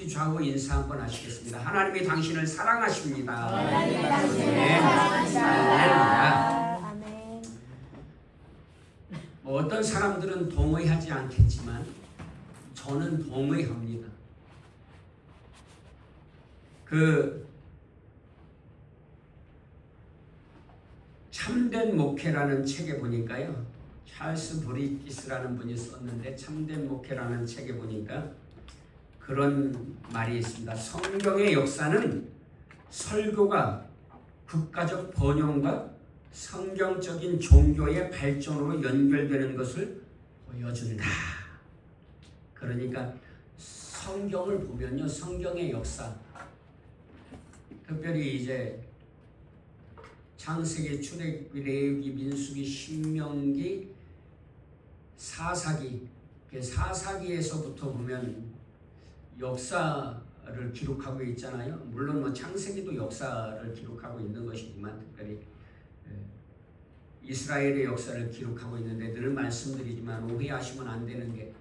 좌우 인사 한번 하시겠습니다. 하나님이 당신을 사랑하십니다. 하나님이 당신을 네. 사랑하십니다. 아멘. 뭐 어떤 사람들은 동의하지 않겠지만 저는 동의합니다. 참된 목회라는 책에 보니까요, 찰스 브리티스라는 분이 썼는데 참된 목회라는 책에 보니까 그런 말이 있습니다. 성경의 역사는 설교가 국가적 번영과 성경적인 종교의 발전으로 연결되는 것을 보여준다. 그러니까 성경을 보면요, 성경의 역사, 특별히 이제 창세기, 출애굽기, 레위기, 민수기, 신명기, 사사기, 사사기에서부터 보면 역사를 기록하고 있잖아요. 물론 뭐 창세기도 역사를 기록하고 있는 것이지만 특별히 이스라엘의 역사를 기록하고 있는데 늘 말씀드리지만 오해하시면 안 되는 게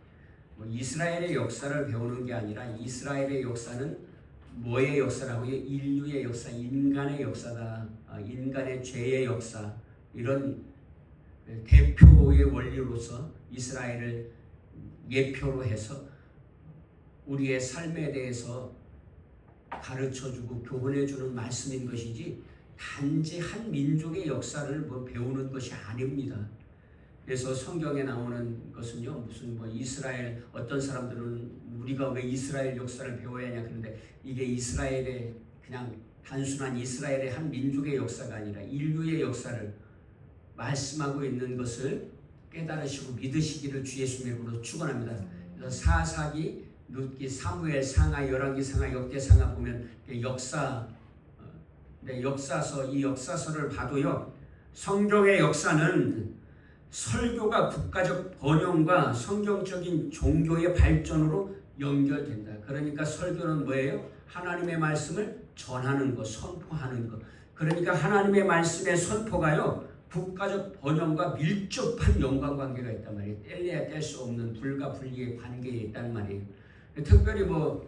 뭐 이스라엘의 역사를 배우는 게 아니라 이스라엘의 역사는 뭐의 역사라고요? 인류의 역사, 인간의 역사다. 인간의 죄의 역사, 이런 대표의 원리로서 이스라엘을 예표로 해서 우리의 삶에 대해서 가르쳐주고 교훈해주는 말씀인 것이지 단지 한 민족의 역사를 뭐 배우는 것이 아닙니다. 그래서 성경에 나오는 것은요, 무슨 뭐 이스라엘, 어떤 사람들은 우리가 왜 이스라엘 역사를 배워야 하냐 그런데 이게 이스라엘의 그냥 단순한 이스라엘의 한 민족의 역사가 아니라 인류의 역사를 말씀하고 있는 것을 깨달으시고 믿으시기를 주 예수님의 이름으로 축원합니다. 그래서 사사기, 룻기, 사무엘, 상하, 열왕기, 상하, 역대, 상하 보면 역사서, 이 역사서를 봐도요, 성경의 역사는 설교가 국가적 번영과 성경적인 종교의 발전으로 연결된다. 그러니까 설교는 뭐예요? 하나님의 말씀을 전하는 것, 선포하는 것. 그러니까 하나님의 말씀의 선포가요, 국가적 번영과 밀접한 연관관계가 있단 말이에요. 뗄래야 뗄 수 없는 불가분리의 관계에 있단 말이에요. 특별히 뭐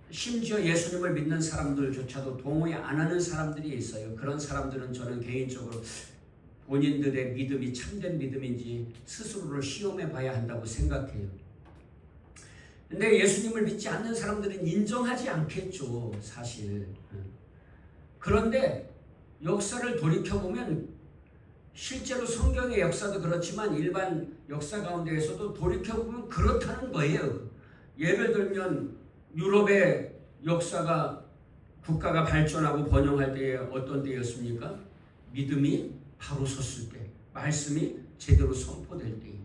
심지어 예수님을 믿는 사람들조차도 동의 안 하는 사람들이 있어요. 그런 사람들은 저는 개인적으로 본인들의 믿음이 참된 믿음인지 스스로를 시험해 봐야 한다고 생각해요. 근데 예수님을 믿지 않는 사람들은 인정하지 않겠죠, 사실. 그런데 역사를 돌이켜보면 실제로 성경의 역사도 그렇지만 일반 역사 가운데에서도 돌이켜보면 그렇다는 거예요. 예를 들면 유럽의 역사가 국가가 발전하고 번영할 때에 어떤 때였습니까? 믿음이 바로 섰을 때, 말씀이 제대로 선포될 때,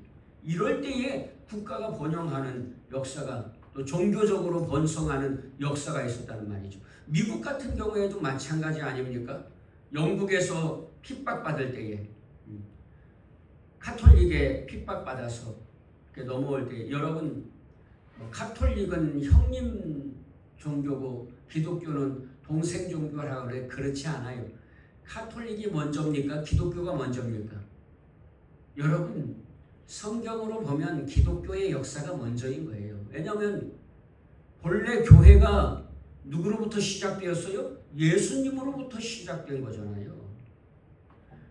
이럴 때에 국가가 번영하는 역사가, 또 종교적으로 번성하는 역사가 있었다는 말이죠. 미국 같은 경우에도 마찬가지 아닙니까? 영국에서 핍박받을 때에 카톨릭에 핍박받아서 넘어올 때, 여러분 카톨릭은 형님 종교고 기독교는 동생 종교라고 그래. 그렇지 않아요. 카톨릭이 먼저입니까? 기독교가 먼저입니까? 여러분, 성경으로 보면 기독교의 역사가 먼저인 거예요. 왜냐하면 본래 교회가 누구로부터 시작되었어요? 예수님으로부터 시작된 거잖아요.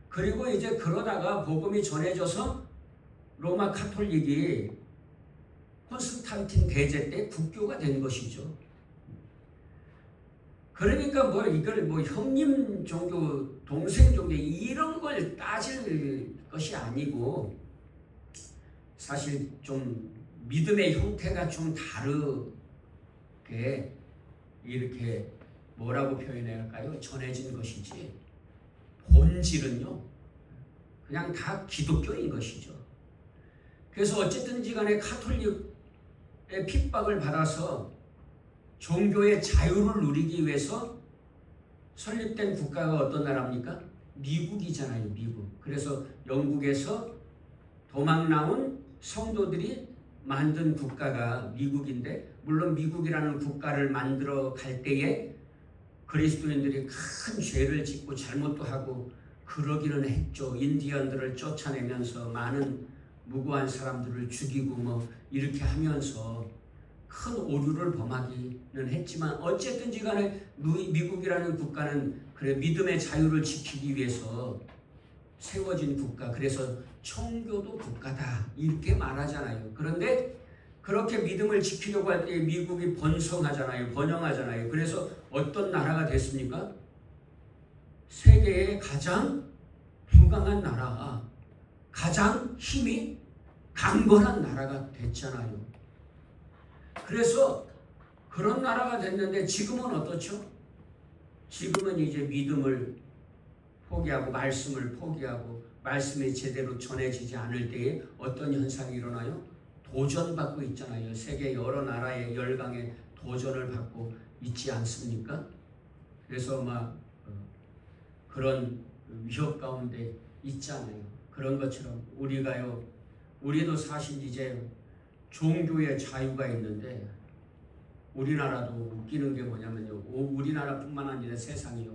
그리고 이제 그러다가 복음이 전해져서 로마 카톨릭이 콘스탄틴 대제 때 국교가 된 것이죠. 그러니까 뭐 이걸 뭐 형님 종교, 동생 종교 이런 걸 따질 것이 아니고, 사실 좀 믿음의 형태가 좀 다르게 이렇게 뭐라고 표현해야 할까요? 전해진 것이지 본질은요 그냥 다 기독교인 것이죠. 그래서 어쨌든지 간에 카톨릭의 핍박을 받아서 종교의 자유를 누리기 위해서 설립된 국가가 어떤 나라입니까? 미국이잖아요, 미국. 그래서 영국에서 도망 나온 성도들이 만든 국가가 미국인데, 물론 미국이라는 국가를 만들어 갈 때에 그리스도인들이 큰 죄를 짓고 잘못도 하고 그러기는 했죠. 인디언들을 쫓아내면서 많은 무고한 사람들을 죽이고 뭐 이렇게 하면서, 큰 오류를 범하기는 했지만 어쨌든지 간에 미국이라는 국가는 그래 믿음의 자유를 지키기 위해서 세워진 국가, 그래서 청교도 국가다 이렇게 말하잖아요. 그런데 그렇게 믿음을 지키려고 할 때 미국이 번성하잖아요. 번영하잖아요. 그래서 어떤 나라가 됐습니까? 세계의 가장 부강한 나라, 가장 힘이 강건한 나라가 됐잖아요. 그래서 그런 나라가 됐는데 지금은 어떻죠? 지금은 이제 믿음을 포기하고 말씀을 포기하고 말씀이 제대로 전해지지 않을 때에 어떤 현상이 일어나요? 도전받고 있잖아요. 세계 여러 나라의 열강에 도전을 받고 있지 않습니까? 그래서 막 그런 위협 가운데 있잖아요. 그런 것처럼 우리도 사실 이제 종교의 자유가 있는데 우리나라도 웃기는 게 뭐냐면요. 우리나라뿐만 아니라 세상이요.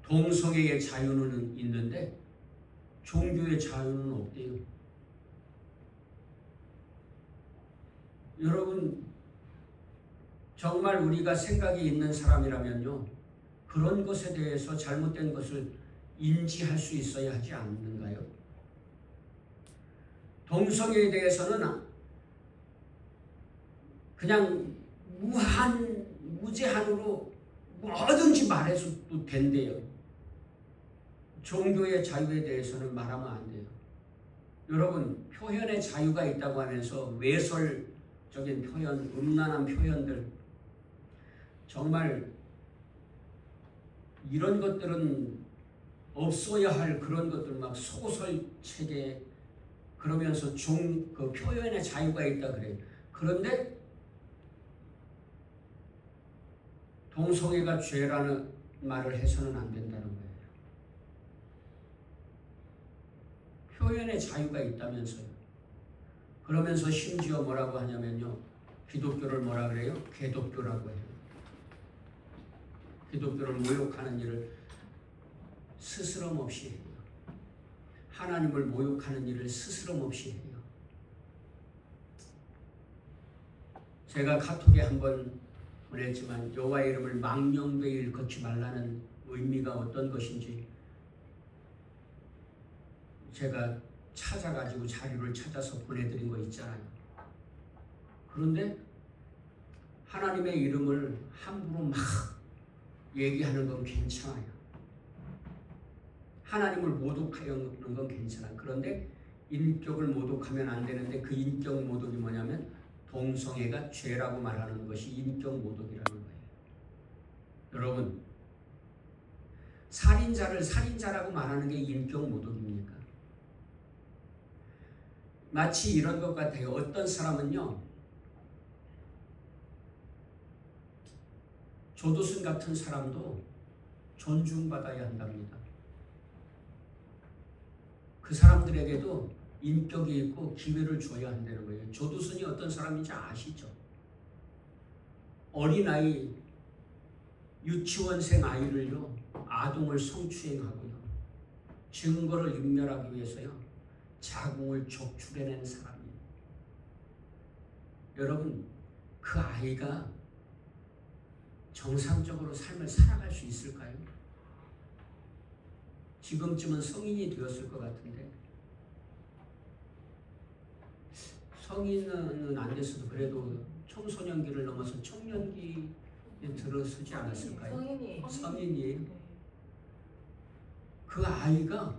동성애의 자유는 있는데 종교의 자유는 없대요. 여러분 정말 우리가 생각이 있는 사람이라면요. 그런 것에 대해서 잘못된 것을 인지할 수 있어야 하지 않는가요? 동성애에 대해서는 그냥 무제한으로 뭐든지 말해서도 된대요. 종교의 자유에 대해서는 말하면 안 돼요. 여러분 표현의 자유가 있다고 하면서 외설적인 표현, 음란한 표현들 정말 이런 것들은 없어야 할 그런 것들 막 소설책에 그러면서 그 표현의 자유가 있다 그래요. 그런데 동성애가 죄라는 말을 해서는 안 된다는 거예요. 표현의 자유가 있다면서요. 그러면서 심지어 뭐라고 하냐면요. 기독교를 뭐라 그래요? 개독교라고 해요. 기독교를 모욕하는 일을 스스럼 없이 해요. 하나님을 모욕하는 일을 스스럼 없이 해요. 제가 카톡에 한번 보냈지만 여호와의 이름을 망령되이 일컫지 말라는 의미가 어떤 것인지 제가 찾아가지고 자료를 찾아서 보내드린 거 있잖아요. 그런데 하나님의 이름을 함부로 막 얘기하는 건 괜찮아요. 하나님을 모독하는 건 괜찮아요. 그런데 인격을 모독하면 안 되는데 그 인격 모독이 뭐냐면 동성애가 죄라고 말하는 것이 인격 모독이라는 거예요. 여러분 살인자를 살인자라고 말하는 게 인격 모독입니까? 마치 이런 것 같아요. 어떤 사람은요. 조두순 같은 사람도 존중받아야 한답니다. 그 사람들에게도 인격이 있고 기회를 줘야 한다는 거예요. 조두순이 어떤 사람인지 아시죠? 어린아이, 유치원생 아이를요. 아동을 성추행하고요. 증거를 인멸하기 위해서요. 자궁을 적출해낸 사람이에요. 여러분 그 아이가 정상적으로 삶을 살아갈 수 있을까요? 지금쯤은 성인이 되었을 것 같은데 성인은 안 됐어도 그래도 청소년기를 넘어서 청년기에 들어서지 않았을까요? 성인이에요. 그 아이가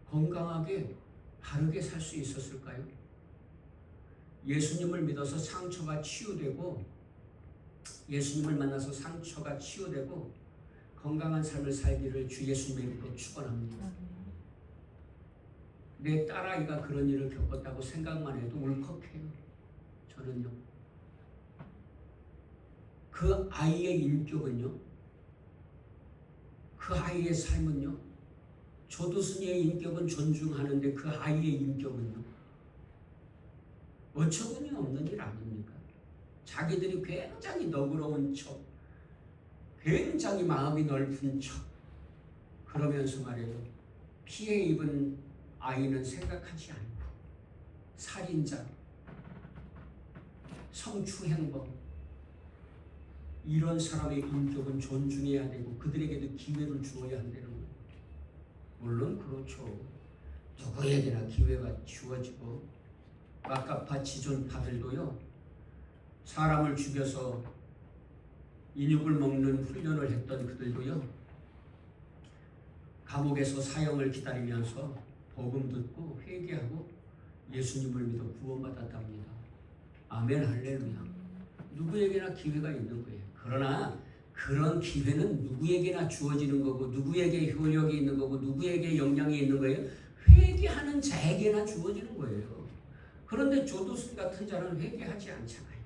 건강하게 바르게 살 수 있었을까요? 예수님을 믿어서 상처가 치유되고 예수님을 만나서 상처가 치유되고 건강한 삶을 살기를 주 예수님의 이름으로 축원합니다. 내 딸아이가 그런 일을 겪었다고 생각만 해도 울컥해요. 저는요. 그 아이의 인격은요. 그 아이의 삶은요. 조두순이의 인격은 존중하는데 그 아이의 인격은요. 어처구니 없는 일 아닙니까? 자기들이 굉장히 너그러운 척, 굉장히 마음이 넓은 척 그러면서 말이에요. 피해 입은 아이는 생각하지 않고 살인자, 성추행범 이런 사람의 인격은 존중해야 되고 그들에게도 기회를 주어야 한다는 거예요. 물론 그렇죠. 누구에게나 기회가 주어지고 마카파 지존파들도요. 사람을 죽여서 인육을 먹는 훈련을 했던 그들도요. 감옥에서 사형을 기다리면서 복음 듣고 회개하고 예수님을 믿어 구원받았답니다. 아멘 할렐루야. 누구에게나 기회가 있는 거예요. 그러나 그런 기회는 누구에게나 주어지는 거고 누구에게 효력이 있는 거고 누구에게 영향이 있는 거예요. 회개하는 자에게나 주어지는 거예요. 그런데 조두순 같은 자는 회개하지 않잖아요.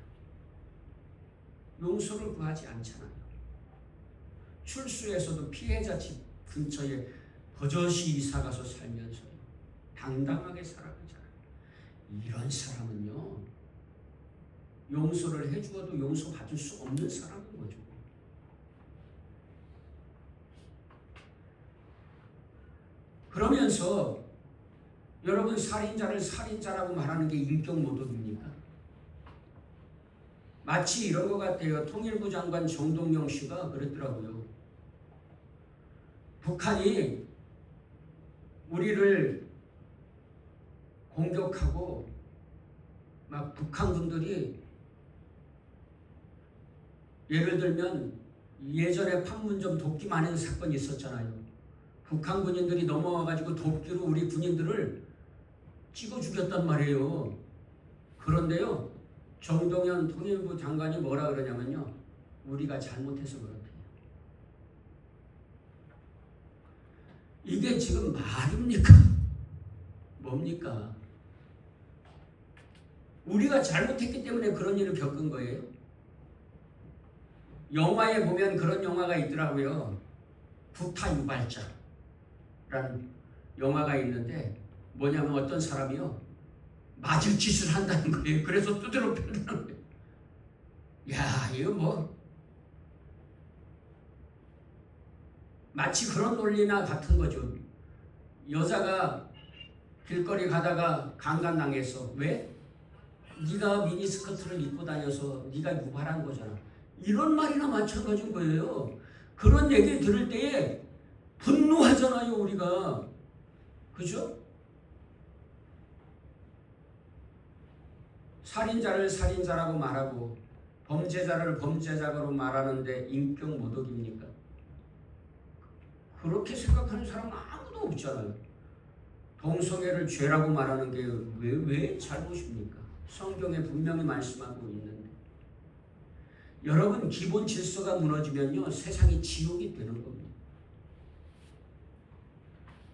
용서를 구하지 않잖아요. 출소에서도 피해자 집 근처에 버젓이 이사가서 살면서 당당하게 살아가잖아요. 이런 사람은요. 용서를 해주어도 용서받을 수 없는 사람인 거죠. 그러면서 여러분 살인자를 살인자라고 말하는 게 인격 모독입니까? 마치 이런 것 같아요. 통일부 장관 정동영 씨가 그랬더라고요. 북한이 우리를 공격하고 막 북한군들이 예를 들면 예전에 판문점 돕기 많은 사건이 있었잖아요. 북한 군인들이 넘어와가지고 돕기로 우리 군인들을 찍어 죽였단 말이에요. 그런데요. 정동현 통일부 장관이 뭐라 그러냐면요. 우리가 잘못해서 그렇대요. 이게 지금 말입니까? 뭡니까? 우리가 잘못했기 때문에 그런 일을 겪은 거예요. 영화에 보면 그런 영화가 있더라고요. 구타유발자라는 영화가 있는데 뭐냐면 어떤 사람이요. 맞을 짓을 한다는 거예요. 그래서 두드러 팬다는 거예요. 야, 이거 뭐 마치 그런 논리나 같은 거죠. 여자가 길거리 가다가 강간당했어. 왜? 네가 미니스커트를 입고 다녀서 네가 유발한 거잖아. 이런 말이나 마찬가지인 거예요. 그런 얘기 들을 때에 분노하잖아요, 우리가. 그죠? 살인자를 살인자라고 말하고 범죄자를 범죄자로 말하는데 인격 모독입니까? 그렇게 생각하는 사람은 아무도 없잖아요. 동성애를 죄라고 말하는 게 왜 잘못입니까? 성경에 분명히 말씀하고 있는데. 여러분 기본 질서가 무너지면요 세상이 지옥이 되는 겁니다.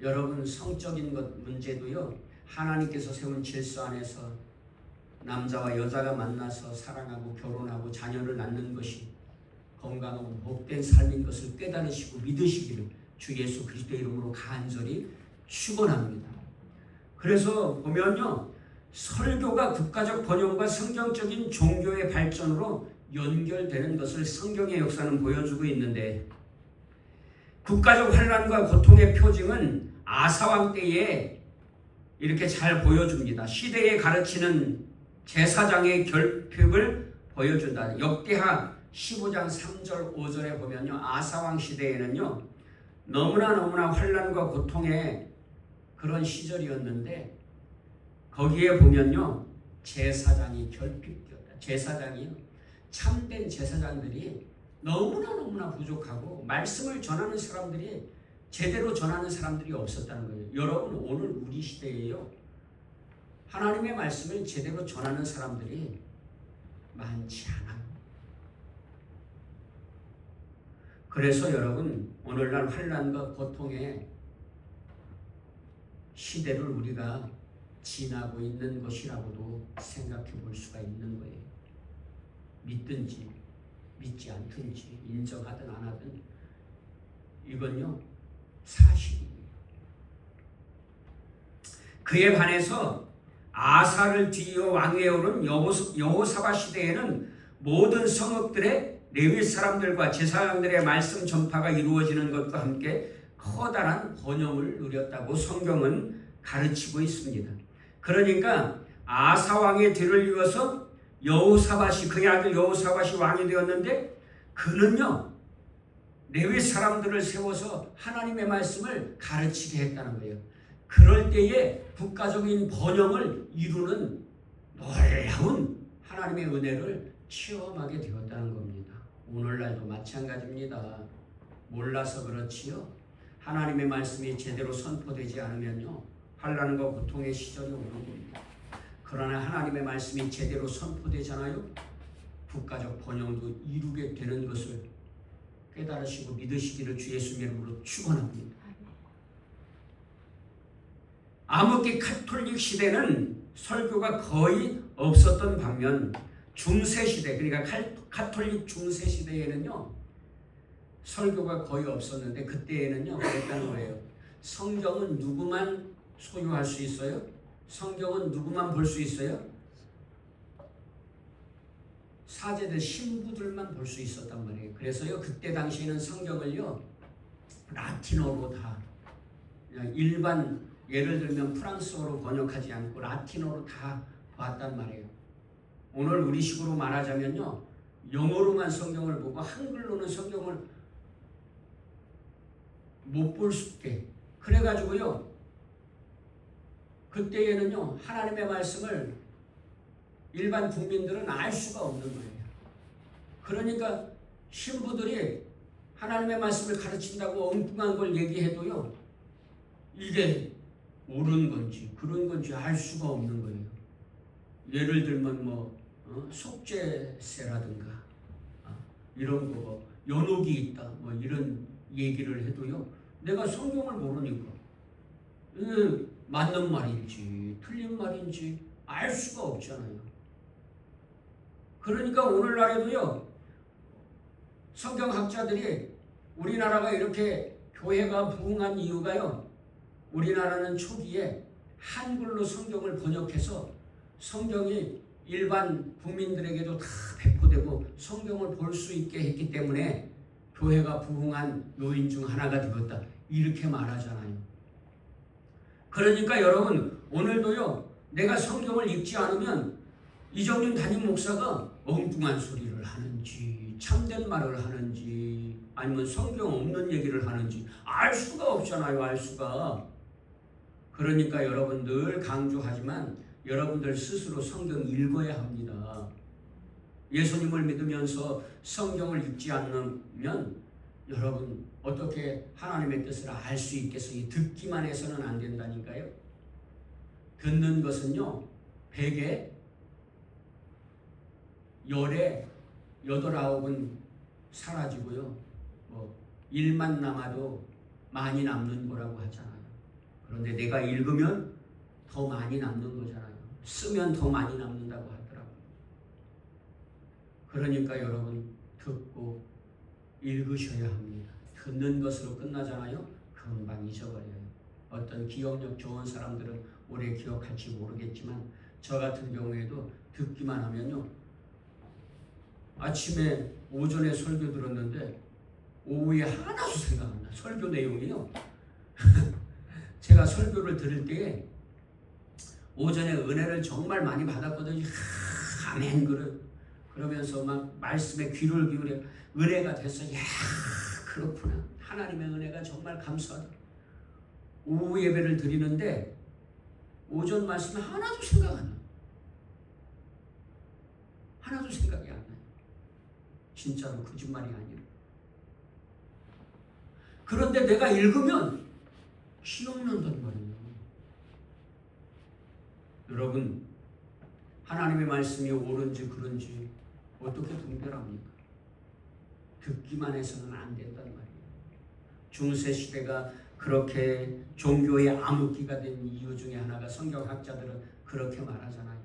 여러분 성적인 것 문제도요 하나님께서 세운 질서 안에서 남자와 여자가 만나서 사랑하고 결혼하고 자녀를 낳는 것이 건강하고 복된 삶인 것을 깨달으시고 믿으시기를 주 예수 그리스도의 이름으로 간절히 축원합니다. 그래서 보면요 설교가 국가적 번영과 성경적인 종교의 발전으로 연결되는 것을 성경의 역사는 보여주고 있는데 국가적 환난과 고통의 표징은 아사왕 때에 이렇게 잘 보여줍니다. 시대에 가르치는 제사장의 결핍을 보여준다. 역대하 15장 3절 5절에 보면요 아사왕 시대에는요 너무나 환난과 고통의 그런 시절이었는데 거기에 보면요 제사장이 결핍되었다. 제사장이요 참된 제사장들이 너무나 부족하고 말씀을 전하는 사람들이 제대로 전하는 사람들이 없었다는 거예요. 여러분 오늘 우리 시대에요 하나님의 말씀을 제대로 전하는 사람들이 많지 않아요. 그래서 여러분 오늘날 환난과 고통의 시대를 우리가 지나고 있는 것이라고도 생각해 볼 수가 있는 거예요. 믿든지 믿지 않든지 인정하든 안 하든 이건요 사실이에요. 그에 반해서 아사를 뒤이어 왕위에 오른 여호사밧 시대에는 모든 성읍들의 레위 사람들과 제사장들의 말씀 전파가 이루어지는 것과 함께 커다란 번영을 누렸다고 성경은 가르치고 있습니다. 그러니까 아사 왕의 뒤를 이어서 여호사밧이 그의 아들 여호사밧이 왕이 되었는데 그는요 레위 사람들을 세워서 하나님의 말씀을 가르치게 했다는 거예요. 그럴 때에 국가적인 번영을 이루는 놀라운 하나님의 은혜를 체험하게 되었다는 겁니다. 오늘날도 마찬가지입니다. 몰라서 그렇지요. 하나님의 말씀이 제대로 선포되지 않으면요 환난과 고통의 시절이 오는 겁니다. 그러나 하나님의 말씀이 제대로 선포되잖아요. 국가적 번영도 이루게 되는 것을 깨달으시고 믿으시기를 주 예수님 이름으로 축원합니다. 암흑기 카톨릭 시대는 설교가 거의 없었던 반면 중세 시대, 그러니까 카톨릭 중세 시대에는요 설교가 거의 없었는데 그때에는요 그랬다는 거예요. 성경은 누구만 소유할 수 있어요? 성경은 누구만 볼 수 있어요? 사제들 신부들만 볼 수 있었단 말이에요. 그래서요 그때 당시에는 성경을요 라틴어로 다 그냥 일반 예를 들면 프랑스어로 번역하지 않고 라틴어로 다 봤단 말이에요. 오늘 우리식으로 말하자면요 영어로만 성경을 보고 한글로는 성경을 못 볼 수 있게 그래가지고요 그때에는요 하나님의 말씀을 일반 국민들은 알 수가 없는 거예요. 그러니까 신부들이 하나님의 말씀을 가르친다고 엉뚱한 걸 얘기해도요 이게 옳은 건지 그런 건지 알 수가 없는 거예요. 예를 들면 속죄세라든가 이런 거 연옥이 있다 뭐 이런 얘기를 해도요 내가 성경을 모르니까 이게 맞는 말인지 틀린 말인지 알 수가 없잖아요. 그러니까 오늘날에도요 성경학자들이 우리나라가 이렇게 교회가 부흥한 이유가요 우리나라는 초기에 한글로 성경을 번역해서 성경이 일반 국민들에게도 다 배포되고 성경을 볼 수 있게 했기 때문에 교회가 부흥한 요인 중 하나가 되었다 이렇게 말하잖아요. 그러니까 여러분 오늘도요 내가 성경을 읽지 않으면 이정림 담임 목사가 엉뚱한 소리를 하는지 참된 말을 하는지 아니면 성경 없는 얘기를 하는지 알 수가 없잖아요. 알 수가. 그러니까 여러분 늘 강조하지만 여러분들 스스로 성경 읽어야 합니다. 예수님을 믿으면서 성경을 읽지 않으면 여러분 어떻게 하나님의 뜻을 알 수 있겠어요? 듣기만 해서는 안 된다니까요. 듣는 것은요 백에 열에 8, 9은 사라지고요 일만 남아도 많이 남는 거라고 하잖아요. 그런데 내가 읽으면 더 많이 남는 거잖아요. 쓰면 더 많이 남는다고 하더라고요. 그러니까 여러분 듣고 읽으셔야 합니다. 듣는 것으로 끝나잖아요. 금방 잊어버려요. 어떤 기억력 좋은 사람들은 오래 기억할지 모르겠지만 저 같은 경우에도 듣기만 하면요 아침에 오전에 설교 들었는데 오후에 하나도 생각 안 나. 설교 내용이요. 제가 설교를 들을 때에 오전에 은혜를 정말 많이 받았거든요. 아멘 그러면서 막 말씀에 귀를 기울여 은혜가 됐어. 야 그렇구나. 하나님의 은혜가 정말 감사하다. 오후 예배를 드리는데 오전 말씀에 하나도 생각 안 나. 하나도 생각이 안 나요. 진짜로 거짓말이 아니에요. 그런데 내가 읽으면 기억난단 말이에요. 여러분 하나님의 말씀이 옳은지 그른지 어떻게 분별합니까? 듣기만 해서는 안 된단 말이에요. 중세시대가 그렇게 종교의 암흑기가 된 이유 중에 하나가 성경학자들은 그렇게 말하잖아요.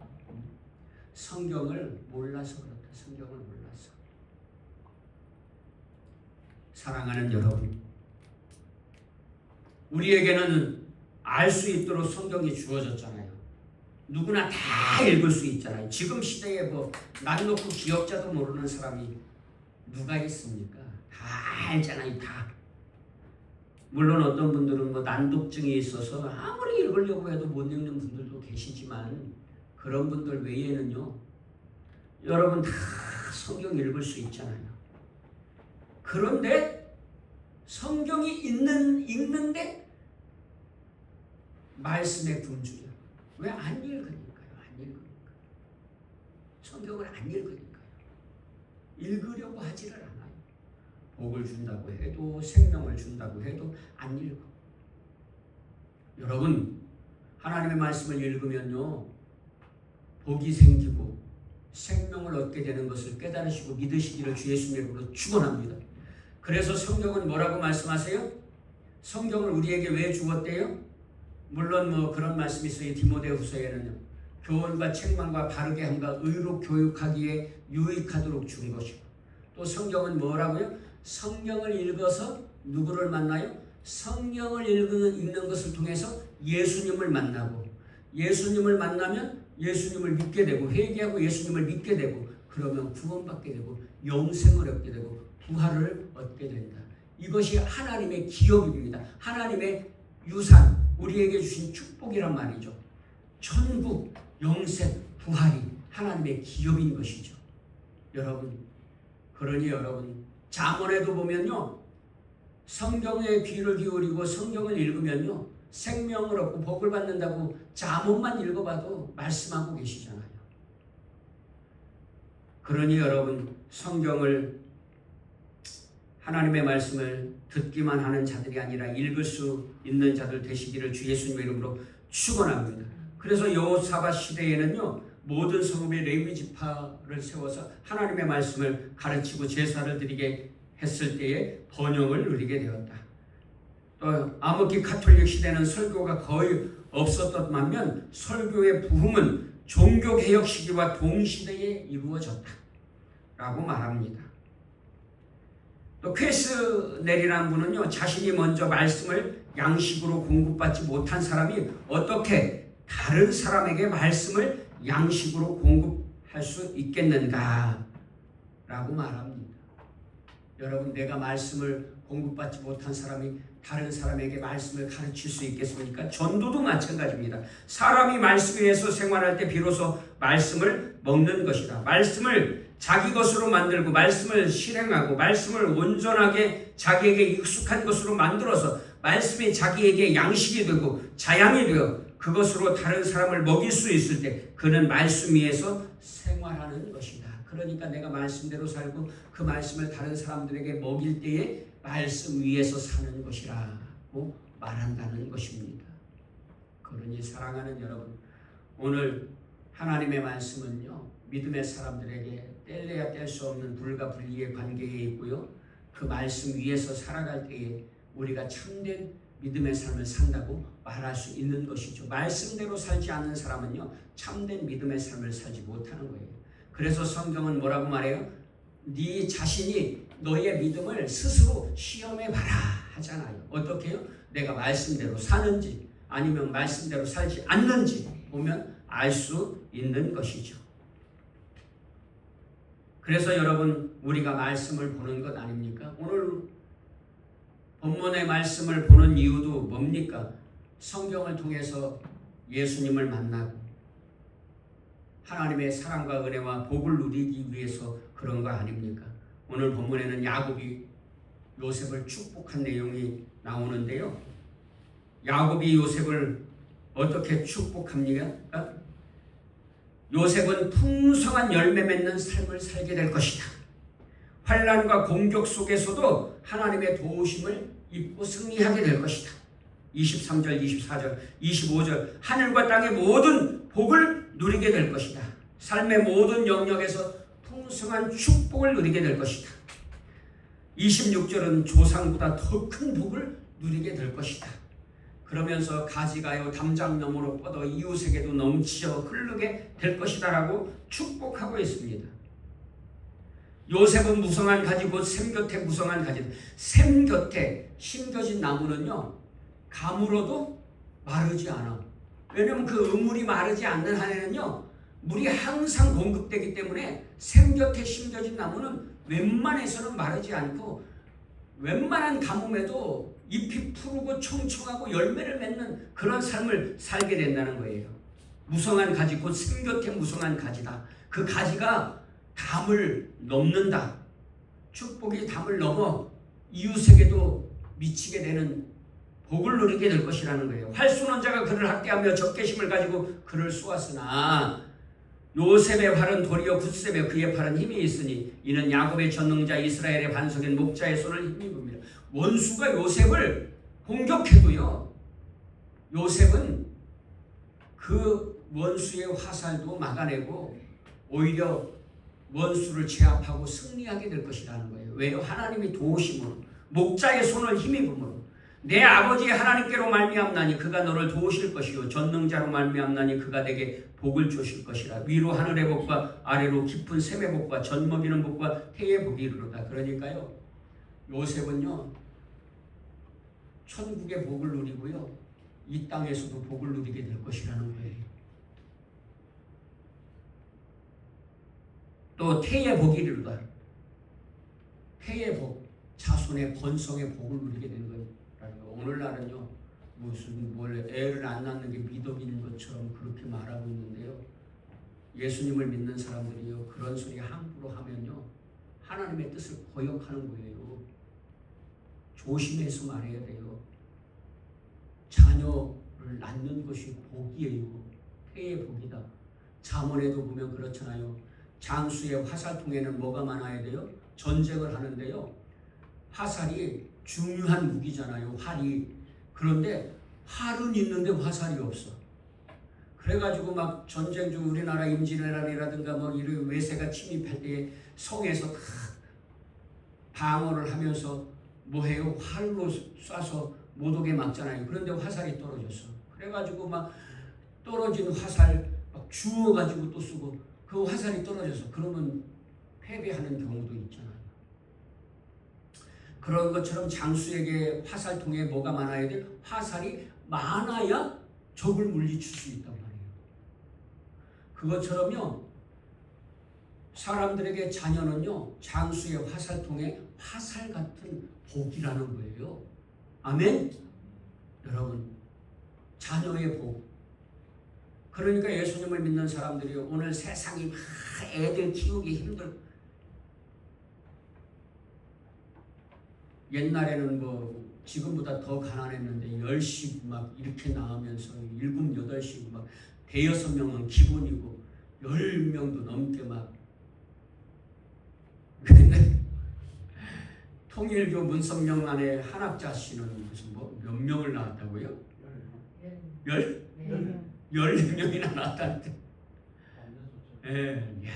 성경을 몰라서 그렇다. 성경을 몰라서. 사랑하는 여러분, 우리에게는 알 수 있도록 성경이 주어졌잖아요. 누구나 다 읽을 수 있잖아요. 지금 시대에 난 놓고 기억자도 모르는 사람이 누가 있습니까? 다 알잖아요. 다. 물론 어떤 분들은 난독증이 있어서 아무리 읽으려고 해도 못 읽는 분들도 계시지만 그런 분들 외에는요 여러분 다 성경 읽을 수 있잖아요. 그런데 성경이 읽는데 말씀에 굶주려. 왜 안 읽으니까요? 안 읽으니까. 성경을 안 읽으니까요. 읽으려고 하지를 않아요. 복을 준다고 해도 생명을 준다고 해도 안 읽어. 여러분, 하나님의 말씀을 읽으면요, 복이 생기고 생명을 얻게 되는 것을 깨달으시고 믿으시기를 주 예수님 이름으로 축원합니다. 그래서 성경은 뭐라고 말씀하세요? 성경을 우리에게 왜 주었대요? 물론 그런 말씀이 있어요. 디모데후서에는요, 교훈과 책망과 바르게 함과 의로 교육하기에 유익하도록 준 것이고, 또 성경은 뭐라고요? 성경을 읽어서 누구를 만나요? 성경을 읽는 것을 통해서 예수님을 만나고, 예수님을 만나면 예수님을 믿게 되고, 회개하고 예수님을 믿게 되고, 그러면 구원받게 되고 영생을 얻게 되고 부활을 얻게 된다. 이것이 하나님의 기업입니다. 하나님의 유산, 우리에게 주신 축복이란 말이죠. 천국, 영생, 부활이 하나님의 기업인 것이죠. 여러분, 그러니 여러분, 잠언에도 보면요, 성경에 귀를 기울이고 성경을 읽으면요, 생명을 얻고 복을 받는다고 잠언만 읽어봐도 말씀하고 계시잖아요. 그러니 여러분, 성경을, 하나님의 말씀을 듣기만 하는 자들이 아니라 읽을 수 있는 자들 되시기를 주 예수님의 이름으로 축원합니다. 그래서 여호사밧 시대에는요, 모든 성읍에 레위 지파를 세워서 하나님의 말씀을 가르치고 제사를 드리게 했을 때에 번영을 누리게 되었다. 또 암흑기 가톨릭 시대는 설교가 거의 없었던 반면 설교의 부흥은 종교개혁 시기와 동시대에 이루어졌다 라고 말합니다. 또 퀘스넬이라는 분은요, 자신이 먼저 말씀을 양식으로 공급받지 못한 사람이 어떻게 다른 사람에게 말씀을 양식으로 공급할 수 있겠는가 라고 말합니다. 여러분, 내가 말씀을 공급받지 못한 사람이 다른 사람에게 말씀을 가르칠 수 있겠습니까? 전도도 마찬가지입니다. 사람이 말씀 위에서 생활할 때 비로소 말씀을 먹는 것이다. 말씀을 자기 것으로 만들고 말씀을 실행하고 말씀을 온전하게 자기에게 익숙한 것으로 만들어서 말씀이 자기에게 양식이 되고 자양이 되어 그것으로 다른 사람을 먹일 수 있을 때 그는 말씀 위에서 생활하는 것이다. 그러니까 내가 말씀대로 살고 그 말씀을 다른 사람들에게 먹일 때에 말씀 위에서 사는 것이라고 말한다는 것입니다. 그러니 사랑하는 여러분, 오늘 하나님의 말씀은요, 믿음의 사람들에게 뗄래야 뗄 수 없는 불과 분리의 관계에 있고요, 그 말씀 위에서 살아갈 때에 우리가 참된 믿음의 삶을 산다고 말할 수 있는 것이죠. 말씀대로 살지 않는 사람은요, 참된 믿음의 삶을 살지 못하는 거예요. 그래서 성경은 뭐라고 말해요? 네 자신이 너의 믿음을 스스로 시험해봐라 하잖아요. 어떻게 해요? 내가 말씀대로 사는지 아니면 말씀대로 살지 않는지 보면 알 수 있는 것이죠. 그래서 여러분, 우리가 말씀을 보는 것 아닙니까? 오늘 본문의 말씀을 보는 이유도 뭡니까? 성경을 통해서 예수님을 만나고 하나님의 사랑과 은혜와 복을 누리기 위해서 그런 거 아닙니까? 오늘 본문에는 야곱이 요셉을 축복한 내용이 나오는데요, 야곱이 요셉을 어떻게 축복합니까? 요셉은 풍성한 열매 맺는 삶을 살게 될 것이다. 환난과 공격 속에서도 하나님의 도우심을 입고 승리하게 될 것이다. 23절, 24절, 25절, 하늘과 땅의 모든 복을 누리게 될 것이다. 삶의 모든 영역에서 풍성한 축복을 누리게 될 것이다. 26절은 조상보다 더 큰 복을 누리게 될 것이다. 그러면서 가지가요 담장 너머로 뻗어 이웃에게도 넘치어 흐르게 될 것이다 라고 축복하고 있습니다. 요셉은 무성한 가지 곧 샘 곁에 무성한 가지. 샘 곁에 심겨진 나무는요, 가물어도 마르지 않아. 왜냐하면 그 우물이 마르지 않는 한에는요, 물이 항상 공급되기 때문에 샘 곁에 심겨진 나무는 웬만해서는 마르지 않고 웬만한 가뭄에도 잎이 푸르고 청청하고 열매를 맺는 그런 삶을 살게 된다는 거예요. 무성한 가지 곧 샘 곁에 무성한 가지다. 그 가지가 담을 넘는다. 축복이 담을 넘어 이웃에게도 미치게 되는 복을 누리게 될 것이라는 거예요. 활쏘는 자가 그를 학대하며 적개심을 가지고 그를 쏘았으나 요셉의 활은 도리어 굳세며 그의 팔은 힘이 있으니 이는 야곱의 전능자 이스라엘의 반석인 목자의 손을 힘입습니다. 원수가 요셉을 공격해도요, 요셉은 그 원수의 화살도 막아내고 오히려 원수를 제압하고 승리하게 될 것이라는 거예요. 왜요? 하나님이 도우심으로, 목자의 손을 힘입음으로, 내 아버지 하나님께로 말미암나니 그가 너를 도우실 것이요 전능자로 말미암나니 그가 내게 복을 주실 것이라. 위로 하늘의 복과 아래로 깊은 샘의 복과 젖 먹이는 복과 태의 복이 이르로다. 그러니까요, 요셉은요 천국의 복을 누리고요 이 땅에서도 복을 누리게 될 것이라는 거예요. 또 태의 복이 이르로다. 태의 복, 자손의 번성의 복을 누리게 되는 거예요. 오늘날은요 무슨 애를 안 낳는 게 미덕인 것처럼 그렇게 말하고 있는데요, 예수님을 믿는 사람들이요 그런 소리 함부로 하면요 하나님의 뜻을 거역하는 거예요. 조심해서 말해야 돼요. 자녀를 낳는 것이 복이에요. 태의 복이다. 잠언에도 보면 그렇잖아요. 장수의 화살통에는 뭐가 많아야 돼요? 전쟁을 하는데요, 화살이 중요한 무기잖아요. 활이. 그런데 활은 있는데 화살이 없어. 그래가지고 막 전쟁 중 우리나라 임진왜란이라든가 뭐 이런 외세가 침입할 때 성에서 방어를 하면서 뭐해요? 활로 쏴서 못 오게 막잖아요. 그런데 화살이 떨어졌어. 그래가지고 막 떨어진 화살 막 주워가지고 또 쓰고 그 화살이 떨어져서 그러면 패배하는 경우도 있잖아요. 그런 것처럼 장수에게 화살통에 뭐가 많아야 돼? 화살이 많아야 적을 물리칠 수 있단 말이에요. 그것처럼요 사람들에게 자녀는요 장수의 화살통에 화살 같은 복이라는 거예요. 아멘? 여러분, 자녀의 복. 그러니까 예수님을 믿는 사람들이 오늘 세상이 막 애들 키우기 힘들고, 옛날에는 뭐 지금보다 더 가난했는데 10씩 막 이렇게 낳으면서 7, 8씩 막 대여섯 명은 기본이고 10명도 넘게 막. 근데 통일교 문성명 안에 한학자 씨는 무슨 뭐 몇 명을 낳았다고요? 14명이나 낳았다는데. 예. 야.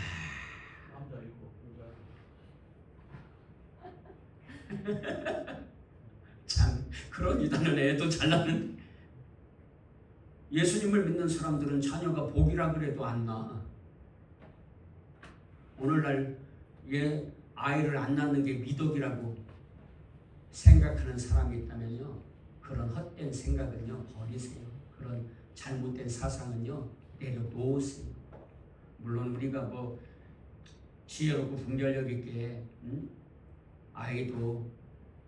참 그런 이다는 애도 잘 낳는. 예수님을 믿는 사람들은 자녀가 복이라 그래도 안 낳아. 오늘날 아이를 안 낳는 게 미덕이라고 생각하는 사람이 있다면요, 그런 헛된 생각은요 버리세요. 그런 잘못된 사상은요 내려놓으세요. 물론 우리가 뭐 지혜롭고 분별력 있게 아이도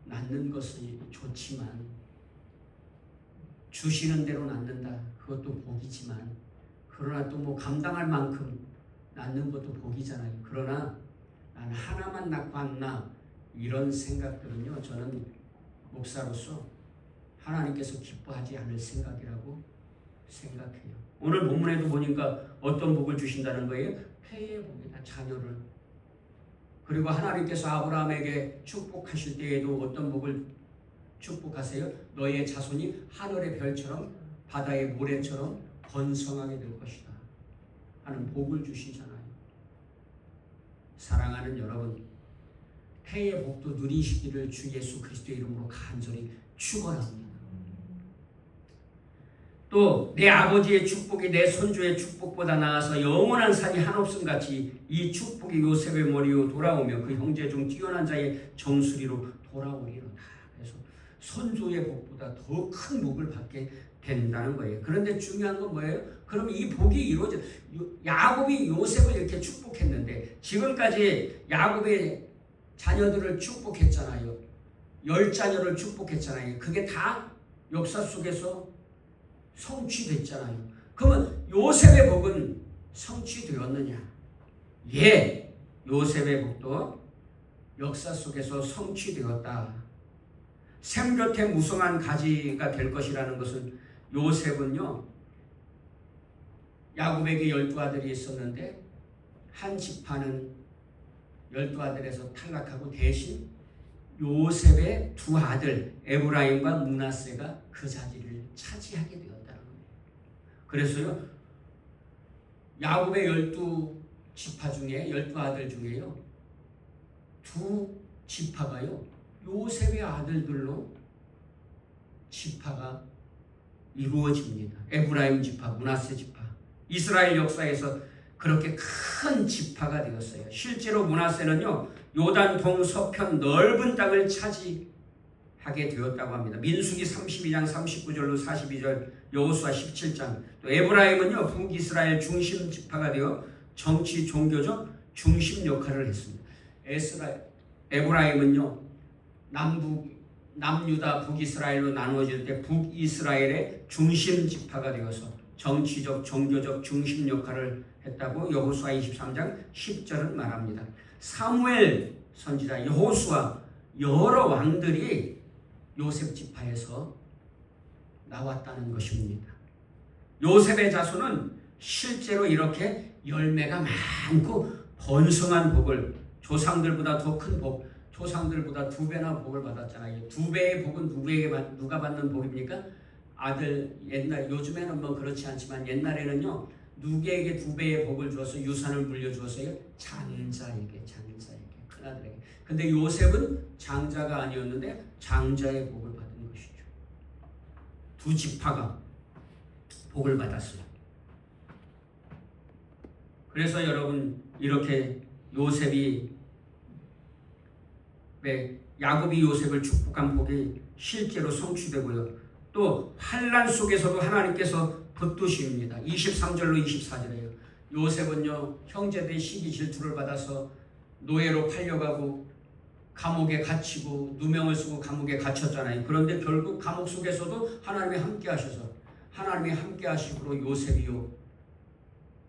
낳는 것이 좋지만, 주시는 대로 낳는다, 그것도 복이지만, 그러나 또 뭐 감당할 만큼 낳는 것도 복이잖아요. 그러나 나는 하나만 낳고 안 낳아, 이런 생각들은요 저는 목사로서 하나님께서 기뻐하지 않을 생각이라고 생각해요. 오늘 본문에도 보니까 어떤 복을 주신다는 거예요? 폐의 복이다. 자녀를. 그리고 하나님께서 아브라함에게 축복하실 때에도 어떤 복을 축복하세요? 너의 자손이 하늘의 별처럼 바다의 모래처럼 번성하게 될 것이다 하는 복을 주시잖아요. 사랑하는 여러분, 폐의 복도 누리시기를 주 예수 그리스도의 이름으로 간절히 축원합니다. 또 내 아버지의 축복이 내 손주의 축복보다 나아서 영원한 산이 한없음 같이 이 축복이 요셉의 머리로 돌아오며 그 형제 중 뛰어난 자의 정수리로 돌아오리로다. 그래서 손주의 복보다 더 큰 복을 받게 된다는 거예요. 그런데 중요한 건 뭐예요? 그럼 이 복이 이루어져. 야곱이 요셉을 이렇게 축복했는데 지금까지 야곱의 자녀들을 축복했잖아요. 10자녀를 축복했잖아요. 그게 다 역사 속에서 성취됐잖아요. 그러면 요셉의 복은 성취되었느냐? 예, 요셉의 복도 역사 속에서 성취되었다. 샘 곁에 무성한 가지가 될 것이라는 것은 요셉은요, 야곱에게 12아들이 있었는데 한 지파는 12아들에서 탈락하고 대신 요셉의 두 아들 에브라임과 므낫세가 그 자리를 차지하게 되었다는 거예요. 그래서요, 야곱의 12지파 중에 12아들 중에요, 두 지파가요 요셉의 아들들로 지파가 이루어집니다. 에브라임 지파, 므낫세 지파. 이스라엘 역사에서 그렇게 큰 지파가 되었어요. 실제로 므낫세는요, 요단 동서편 넓은 땅을 차지하게 되었다고 합니다. 민수기 32장 39절로 42절, 여호수아 17장. 또 에브라임은요, 북이스라엘 중심 지파가 되어 정치 종교적 중심 역할을 했습니다. 에브라임은요, 남유다 북이스라엘로 나누어질 때 북이스라엘의 중심 지파가 되어서 정치적 종교적 중심 역할을 했다고 여호수아 23장 10절은 말합니다. 사무엘 선지자, 여호수아, 여러 왕들이 요셉 지파에서 나왔다는 것입니다. 요셉의 자손은 실제로 이렇게 열매가 많고 번성한 복을, 조상들보다 더 큰 복, 조상들보다 2배나 복을 받았잖아요. 2배의 복은 누가 받는 복입니까? 아들, 옛날, 요즘에는 뭐 그렇지 않지만 옛날에는요, 누구에게 2배의 복을 주어서 유산을 물려주었어요? 장자에게, 큰아들에게. 근데 요셉은 장자가 아니었는데 장자의 복을 받은 것이죠. 두 지파가 복을 받았어요. 그래서 여러분, 이렇게 야곱이 요셉을 축복한 복이 실제로 성취되고요. 또 환난 속에서도 하나님께서 붙드십니다. 23절로 24절이에요. 요셉은요, 형제들의 시기 질투를 받아서 노예로 팔려가고 감옥에 갇히고 누명을 쓰고 감옥에 갇혔잖아요. 그런데 결국 감옥 속에서도 하나님이 함께 하셔서, 하나님이 함께 하시므로 요셉이요,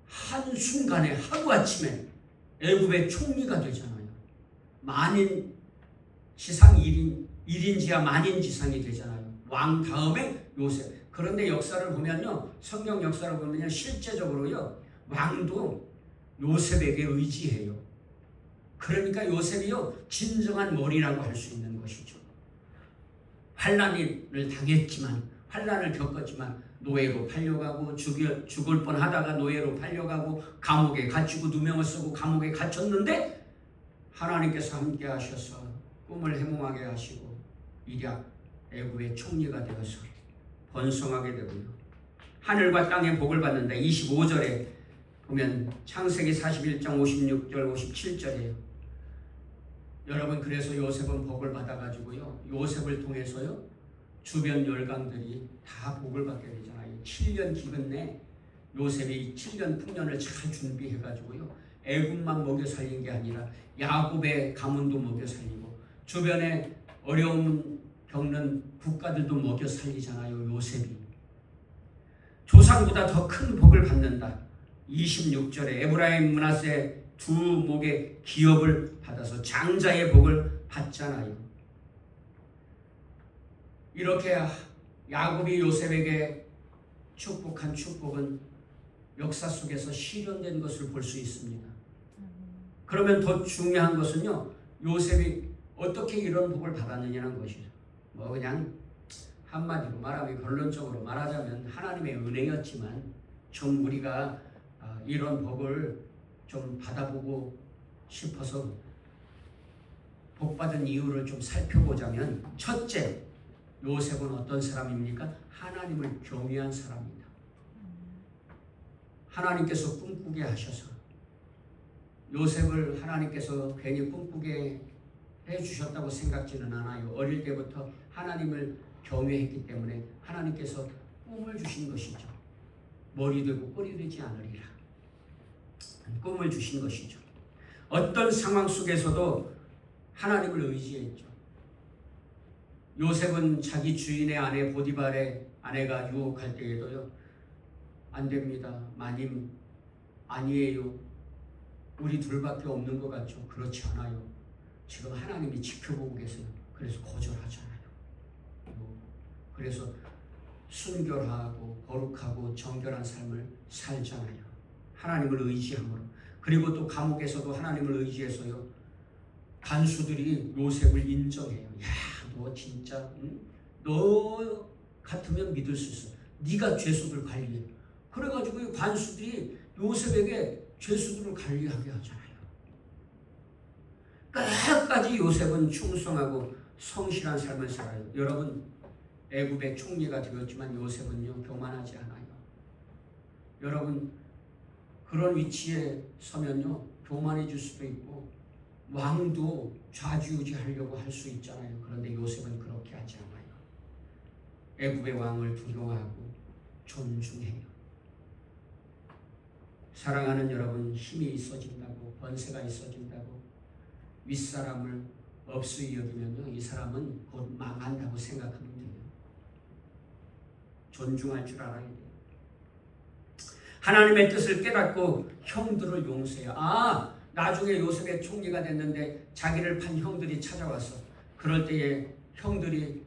한순간에 하루아침에 애굽의 총리가 되잖아요. 만인 지상 1인지하 만인지상이 되잖아요. 왕 다음에 요셉. 그런데 역사를 보면요, 성경 역사를 보면요, 실제적으로요, 왕도 요셉에게 의지해요. 그러니까 요셉이요, 진정한 머리라고 할 수 있는 것이죠. 환난을 당했지만, 환난을 겪었지만 노예로 팔려가고 죽을 뻔하다가 노예로 팔려가고 감옥에 갇히고 누명을 쓰고 감옥에 갇혔는데 하나님께서 함께 하셔서 꿈을 해몽하게 하시고 일약 애굽의 총리가 되어서 번성하게 되고요. 하늘과 땅의 복을 받는다. 25절에 보면 창세기 41장 56절 57절이에요. 여러분, 그래서 요셉은 복을 받아가지고요, 요셉을 통해서요, 주변 열강들이 다 복을 받게 되잖아요. 7년 기근 내 요셉이 7년 풍년을 잘 준비해가지고요, 애굽만 먹여 살린 게 아니라 야곱의 가문도 먹여 살리고 주변에 어려움 겪는 국가들도 먹여 살리잖아요. 요셉이 조상보다 더 큰 복을 받는다. 26절에 에브라임 므낫세 두 목의 기업을 받아서 장자의 복을 받잖아요. 이렇게 야곱이 요셉에게 축복한 축복은 역사 속에서 실현된 것을 볼 수 있습니다. 그러면 더 중요한 것은요, 요셉이 어떻게 이런 복을 받았느냐는 것이죠. 뭐 그냥 한마디로 말하면, 결론적으로 말하자면 하나님의 은혜였지만 좀 우리가 이런 복을 좀 받아보고 싶어서 복받은 이유를 좀 살펴보자면, 첫째, 요셉은 어떤 사람입니까? 하나님을 경외한 사람입니다. 하나님께서 꿈꾸게 하셔서, 요셉을 하나님께서 괜히 꿈꾸게 해주셨다고 생각지는 않아요. 어릴 때부터 하나님을 경외했기 때문에 하나님께서 꿈을 주신 것이죠. 머리 되고 꼬리 되지 않으리라. 꿈을 주신 것이죠. 어떤 상황 속에서도 하나님을 의지했죠. 요셉은 자기 주인의 아내 보디발의 아내가 유혹할 때에도요, 안 됩니다. 마님, 아니에요. 우리 둘밖에 없는 것 같죠. 그렇지 않아요. 지금 하나님이 지켜보고 계세요. 그래서 거절하잖아요. 그래서 순결하고 거룩하고 정결한 삶을 살잖아요. 하나님을 의지함으로. 그리고 또 감옥에서도 하나님을 의지해서요. 간수들이 요셉을 인정해요. 야, 너 진짜 너 같으면 믿을 수 있어. 네가 죄수들 관리해. 그래가지고 관수들이 요셉에게 죄수들을 관리하게 하잖아요. 끝까지 요셉은 충성하고 성실한 삶을 살아요. 여러분, 애굽의 총리가 되었지만 요셉은요 교만하지 않아요. 여러분, 그런 위치에 서면요 교만해질 수도 있고 왕도 좌지우지하려고 할 수 있잖아요. 그런데 요셉은 그렇게 하지 않아요. 애굽의 왕을 두려워하고 존중해요. 사랑하는 여러분, 힘이 있어진다고, 권세가 있어진다고 윗사람을 업수히 여기면요 이 사람은 곧 망한다고 생각하면 돼요. 존중할 줄 알아야 돼요. 하나님의 뜻을 깨닫고 형들을 용서해요. 나중에 요셉의 총리가 됐는데 자기를 판 형들이 찾아왔어. 그럴 때에 형들이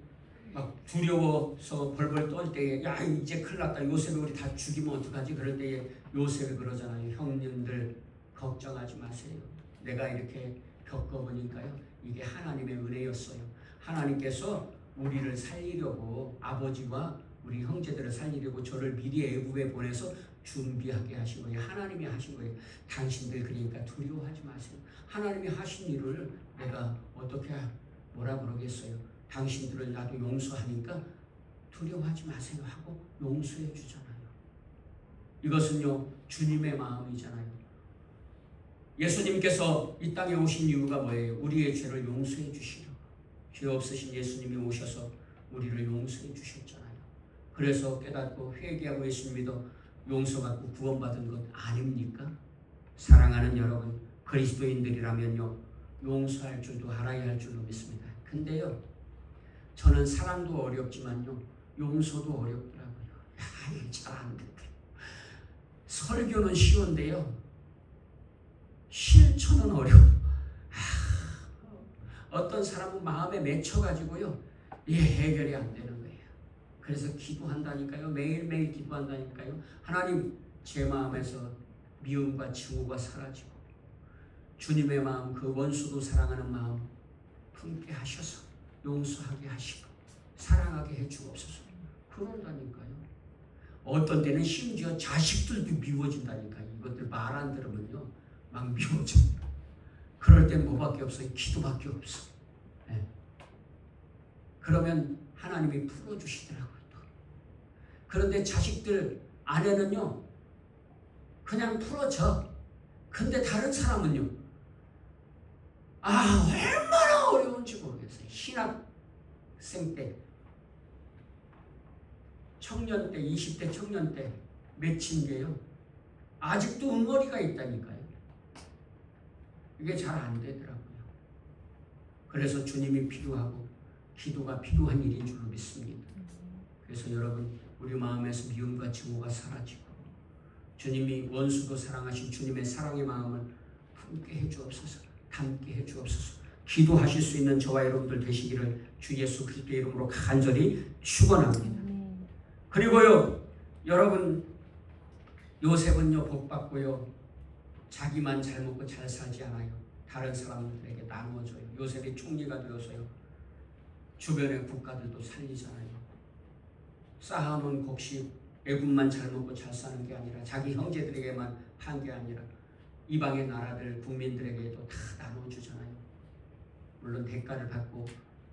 막 두려워서 벌벌 떨 때에 야 이제 큰일 났다. 요셉이 우리 다 죽이면 어떡하지? 그럴 때에 요셉이 그러잖아요. 형님들 걱정하지 마세요. 내가 이렇게 겪어보니까요. 이게 하나님의 은혜였어요. 하나님께서 우리를 살리려고 아버지와 우리 형제들을 살리려고 저를 미리 애굽에 보내서 준비하게 하신 거예요. 하나님이 하신 거예요. 당신들 그러니까 두려워하지 마세요. 하나님이 하신 일을 내가 어떻게 뭐라 그러겠어요. 당신들을 나도 용서하니까 두려워하지 마세요 하고 용서해 주잖아요. 이것은요 주님의 마음이잖아요. 예수님께서 이 땅에 오신 이유가 뭐예요? 우리의 죄를 용서해 주시려. 죄 없으신 예수님이 오셔서 우리를 용서해 주셨잖아요. 그래서 깨닫고 회개하고 예수 믿어 용서받고 구원받은 것 아닙니까? 사랑하는 여러분, 그리스도인들이라면요 용서할 줄도 알아야 할 줄로 믿습니다. 근데요 저는 사랑도 어렵지만요 용서도 어렵더라고요. 잘 안 돼요. 설교는 쉬운데요 실천은 어려워. 어떤 사람은 마음에 맺혀가지고요 이게 해결이 안 되는 거예요. 그래서 기도한다니까요. 매일매일 기도한다니까요. 하나님, 제 마음에서 미움과 증오가 사라지고 주님의 마음, 그 원수도 사랑하는 마음 품게 하셔서 용서하게 하시고 사랑하게 해주옵소서. 그런다니까요. 어떤 때는 심지어 자식들도 미워진다니까요. 이것들 말 안 들으면요 막 미워져. 그럴 땐 뭐밖에 없어요? 기도밖에 없어. 네. 그러면 하나님이 풀어주시더라고요. 또. 그런데 자식들 아내는요 그냥 풀어져. 근데 다른 사람은요 얼마나 어려운지 모르겠어요. 신학생 때, 청년 때, 20대 청년 때 맺힌 게요 아직도 응어리가 있다니까요. 이게 잘 안 되더라고요. 그래서 주님이 필요하고 기도가 필요한 일인 줄로 믿습니다. 그래서 여러분, 우리 마음에서 미움과 증오가 사라지고 주님이 원수도 사랑하신 주님의 사랑의 마음을 품게 해주옵소서. 담게 해주옵소서. 기도하실 수 있는 저와 여러분들 되시기를 주 예수 그리스도의 이름으로 간절히 축원합니다. 그리고요 여러분, 요셉은요 복받고요 자기만 잘 먹고 잘 살지 않아요. 다른 사람들에게 나누어줘요. 요셉이 총리가 되어서요 주변의 국가들도 살리잖아요. 쌓아놓은 곡식 애굽만 잘 먹고 잘 사는 게 아니라 자기 형제들에게만 판 게 아니라 이방의 나라들 국민들에게도 다 나눠주잖아요. 물론 대가를 받고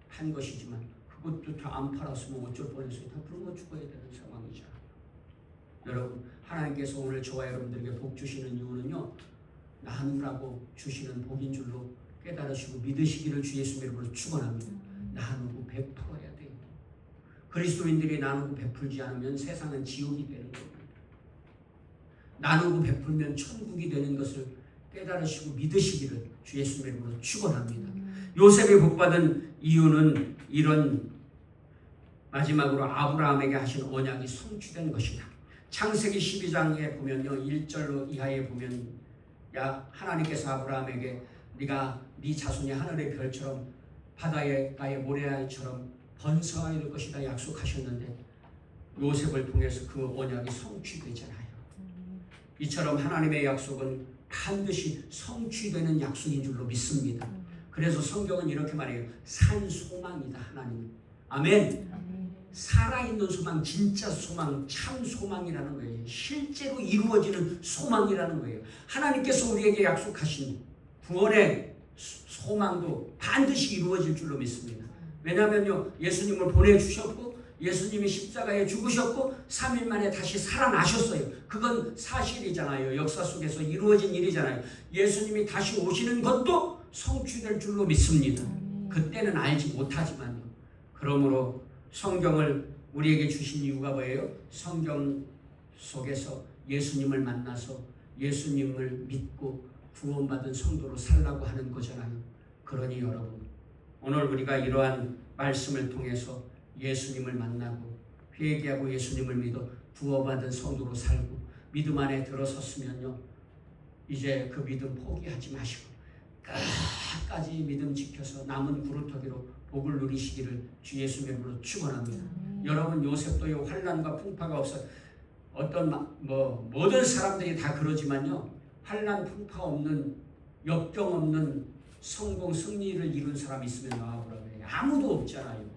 한 것이지만 그것도 다 안 팔았으면 어쩔 뻔했어요. 다 굶어 죽어야 되는 상황이잖아요. 여러분, 하나님께서 오늘 저와 여러분들에게 복 주시는 이유는요 나누라고 주시는 복인 줄로 깨달으시고 믿으시기를 주 예수님의 이름으로 축원합니다. 나누고 베풀어야 돼요. 그리스도인들이 나누고 베풀지 않으면 세상은 지옥이 되는 겁니다. 나누고 베풀면 천국이 되는 것을 깨달으시고 믿으시기를 주 예수님의 이름으로 축원합니다. 요셉이 복받은 이유는 이런 마지막으로 아브라함에게 하신 언약이 성취된 것이다. 창세기 12장에 보면요 1절로 이하에 보면 하나님께서 아브라함에게 네가 네 자손이 하늘의 별처럼 바다의 모래알처럼 번성하게 될 것이다 약속하셨는데 요셉을 통해서 그 언약이 성취되잖아요. 이처럼 하나님의 약속은 반드시 성취되는 약속인 줄로 믿습니다. 그래서 성경은 이렇게 말해요. 산 소망이다 하나님. 아멘. 살아있는 소망, 진짜 소망, 참 소망이라는 거예요. 실제로 이루어지는 소망이라는 거예요. 하나님께서 우리에게 약속하신 구원의 소망도 반드시 이루어질 줄로 믿습니다. 왜냐하면요, 예수님을 보내주셨고 예수님이 십자가에 죽으셨고 3일 만에 다시 살아나셨어요. 그건 사실이잖아요. 역사 속에서 이루어진 일이잖아요. 예수님이 다시 오시는 것도 성취될 줄로 믿습니다. 그때는 알지 못하지만요. 그러므로 성경을 우리에게 주신 이유가 뭐예요? 성경 속에서 예수님을 만나서 예수님을 믿고 구원받은 성도로 살라고 하는 거잖아요. 그러니 여러분, 오늘 우리가 이러한 말씀을 통해서 예수님을 만나고 회개하고 예수님을 믿어 구원받은 성도로 살고 믿음 안에 들어섰으면요, 이제 그 믿음 포기하지 마시고 끝까지 믿음 지켜서 남은 구루터기로 복을 누리시기를 주 예수 이름으로 축원합니다. 여러분, 요셉도요 환난과 풍파가 없어 모든 사람들이 다 그러지만요, 환난 풍파 없는 역경 없는 성공 승리를 이룬 사람이 있으면 나와보라고 해요. 아무도 없잖아요.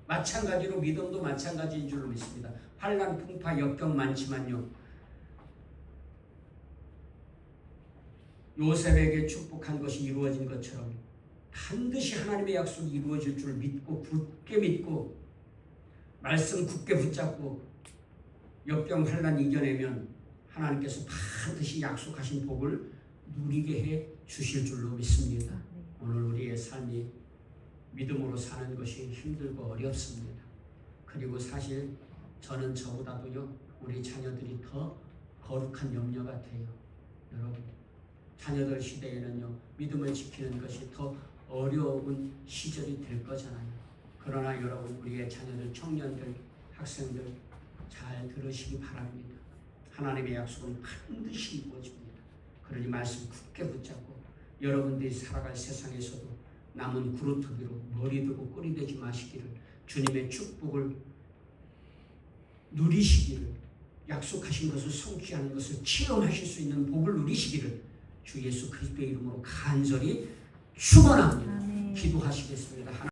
마찬가지로 믿음도 마찬가지인 줄로 믿습니다. 환난 풍파 역경 많지만요, 요셉에게 축복한 것이 이루어진 것처럼 반드시 하나님의 약속이 이루어질 줄 믿고 굳게 믿고 말씀 굳게 붙잡고 역경 환난 이겨내면 하나님께서 반드시 약속하신 복을 누리게 해 주실 줄로 믿습니다. 오늘 우리의 삶이 믿음으로 사는 것이 힘들고 어렵습니다. 그리고 사실 저는 저보다도요 우리 자녀들이 더 거룩한 염려 같아요. 여러분, 자녀들 시대에는요 믿음을 지키는 것이 더 어려운 시절이 될 거잖아요. 그러나 여러분, 우리의 자녀들, 청년들, 학생들 잘 들으시기 바랍니다. 하나님의 약속은 반드시 이루어집니다. 그러니 말씀 굳게 붙잡고 여러분들이 살아갈 세상에서도 남은 구루터기로 머리 들고 꼬리 대지 마시기를, 주님의 축복을 누리시기를, 약속하신 것을 성취하는 것을 체험하실 수 있는 복을 누리시기를 주 예수 그리스도의 이름으로 간절히 축원합니다. 기도하시겠습니다.